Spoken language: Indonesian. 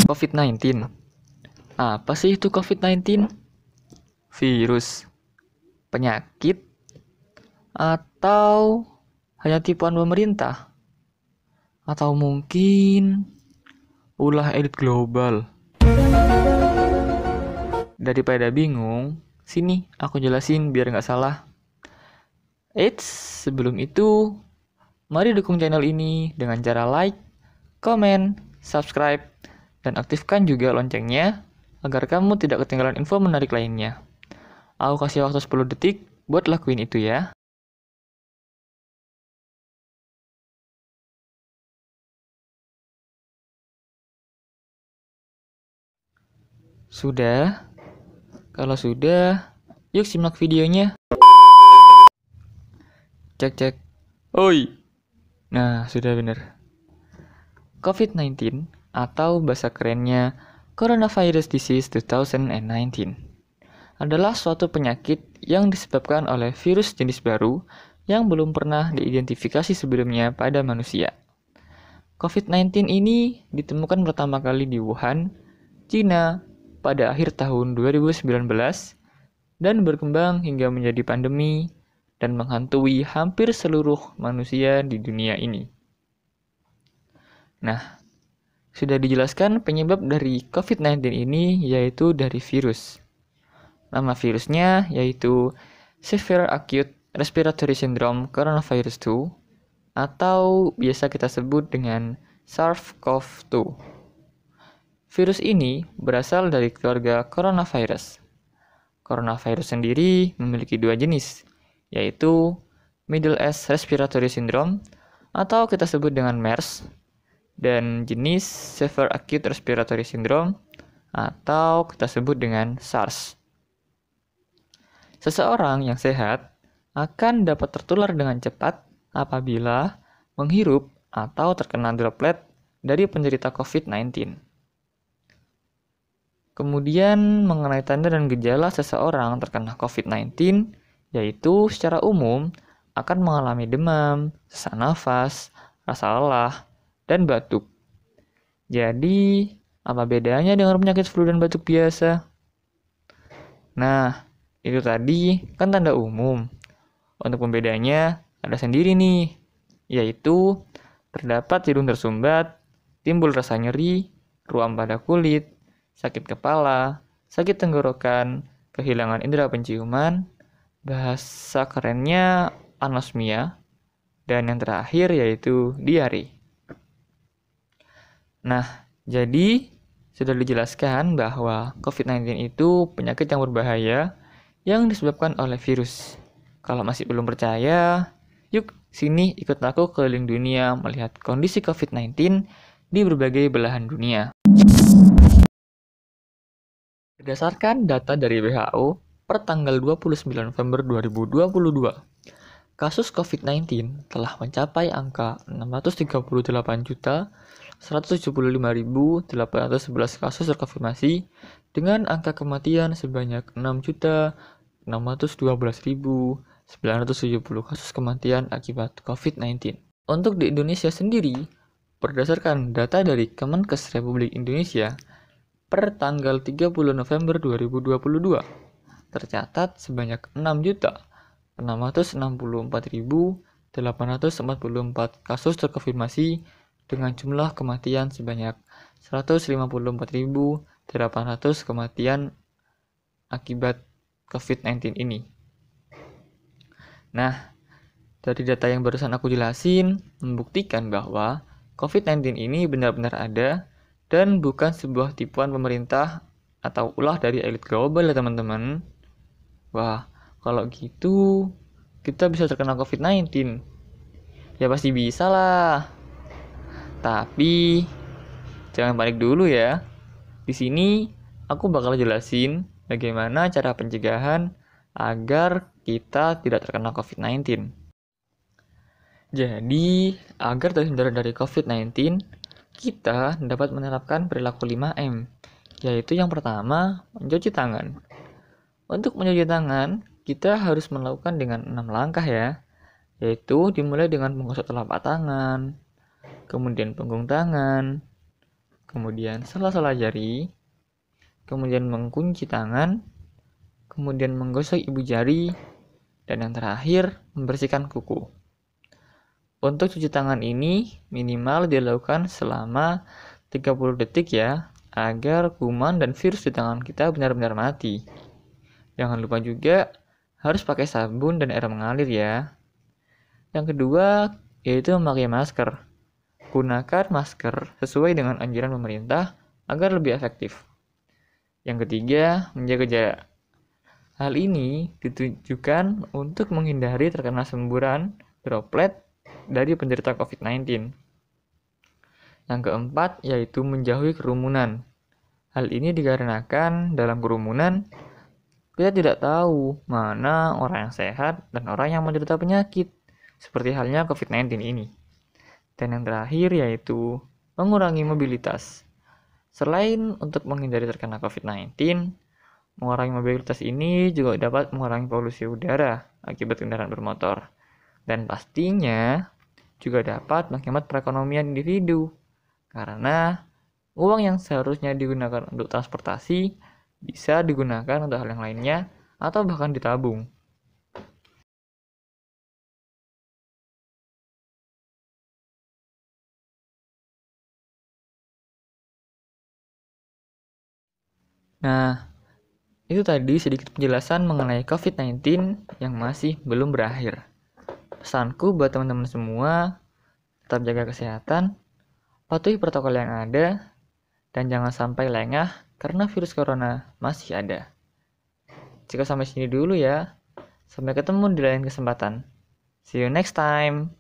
COVID-19. Apa sih itu COVID-19? Virus, penyakit, atau hanya tipuan pemerintah? Atau mungkin ulah elit global? Daripada bingung, sini aku jelasin biar nggak salah. Eits, sebelum itu, mari dukung channel ini dengan cara like, komen, subscribe, dan aktifkan juga loncengnya agar kamu tidak ketinggalan info menarik lainnya. Aku kasih waktu 10 detik buat lakuin itu ya. Sudah? Kalau sudah, yuk simak videonya. Cek. Oi. Nah, sudah benar. COVID-19 atau bahasa kerennya Coronavirus Disease 2019 adalah suatu penyakit yang disebabkan oleh virus jenis baru yang belum pernah diidentifikasi sebelumnya pada manusia. COVID-19 ini ditemukan pertama kali di Wuhan, Cina pada akhir tahun 2019 dan berkembang hingga menjadi pandemi dan menghantui hampir seluruh manusia di dunia ini. Nah, sudah dijelaskan penyebab dari COVID-19 ini yaitu dari virus. Nama virusnya yaitu Severe Acute Respiratory Syndrome Coronavirus 2 atau biasa kita sebut dengan SARS-CoV-2. Virus ini berasal dari keluarga coronavirus. Coronavirus sendiri memiliki dua jenis, yaitu Middle East Respiratory Syndrome atau kita sebut dengan MERS, dan jenis Severe Acute Respiratory Syndrome atau kita sebut dengan SARS. Seseorang yang sehat akan dapat tertular dengan cepat apabila menghirup atau terkena droplet dari penderita COVID-19. Kemudian mengenai tanda dan gejala seseorang terkena COVID-19, yaitu secara umum akan mengalami demam, sesak nafas, rasa lelah, dan batuk. Jadi, apa bedanya dengan penyakit flu dan batuk biasa? Nah, itu tadi kan tanda umum. Untuk pembedanya ada sendiri nih, yaitu terdapat hidung tersumbat, timbul rasa nyeri, ruam pada kulit, sakit kepala, sakit tenggorokan, kehilangan indera penciuman, bahasa kerennya anosmia, dan yang terakhir yaitu diare. Nah, jadi sudah dijelaskan bahwa COVID-19 itu penyakit yang berbahaya yang disebabkan oleh virus. Kalau masih belum percaya, yuk sini ikut aku keliling dunia melihat kondisi COVID-19 di berbagai belahan dunia. Berdasarkan data dari WHO per tanggal 29 November 2022, kasus COVID-19 telah mencapai angka 638.175.811 kasus terkonfirmasi dengan angka kematian sebanyak 6.612.970 kasus kematian akibat COVID-19. Untuk di Indonesia sendiri, berdasarkan data dari Kemenkes Republik Indonesia per tanggal 30 November 2022, tercatat sebanyak 6.664.844 kasus terkonfirmasi dengan jumlah kematian sebanyak 154.800 kematian akibat COVID-19 ini. Nah, dari data yang barusan aku jelasin membuktikan bahwa COVID-19 ini benar-benar ada dan bukan sebuah tipuan pemerintah atau ulah dari elit global ya teman-teman. Wah, kalau gitu kita bisa terkena COVID-19. Ya pasti bisa lah. Tapi jangan panik dulu ya. Di sini aku bakal jelasin bagaimana cara pencegahan agar kita tidak terkena COVID-19. Jadi, agar terhindar dari COVID-19, kita dapat menerapkan perilaku 5M, yaitu yang pertama, mencuci tangan. Untuk mencuci tangan, kita harus melakukan dengan 6 langkah ya, yaitu dimulai dengan menggosok telapak tangan, kemudian punggung tangan, kemudian sela-sela jari, kemudian mengunci tangan, kemudian menggosok ibu jari, dan yang terakhir membersihkan kuku. Untuk cuci tangan ini minimal dilakukan selama 30 detik ya, agar kuman dan virus di tangan kita benar-benar mati. Jangan lupa juga harus pakai sabun dan air mengalir ya. Yang kedua yaitu memakai masker. Gunakan masker sesuai dengan anjuran pemerintah agar lebih efektif. Yang ketiga, menjaga jarak. Hal ini ditujukan untuk menghindari terkena semburan droplet dari penderita COVID-19. Yang keempat, yaitu menjauhi kerumunan. Hal ini dikarenakan dalam kerumunan, kita tidak tahu mana orang yang sehat dan orang yang menderita penyakit, seperti halnya COVID-19 ini. Dan yang terakhir, yaitu mengurangi mobilitas. Selain untuk menghindari terkena COVID-19, mengurangi mobilitas ini juga dapat mengurangi polusi udara akibat kendaraan bermotor. Dan pastinya juga dapat menghemat perekonomian individu. Karena uang yang seharusnya digunakan untuk transportasi bisa digunakan untuk hal yang lainnya atau bahkan ditabung. Nah, itu tadi sedikit penjelasan mengenai COVID-19 yang masih belum berakhir. Pesanku buat teman-teman semua, tetap jaga kesehatan, patuhi protokol yang ada, dan jangan sampai lengah karena virus corona masih ada. Jika sampai sini dulu ya, sampai ketemu di lain kesempatan. See you next time.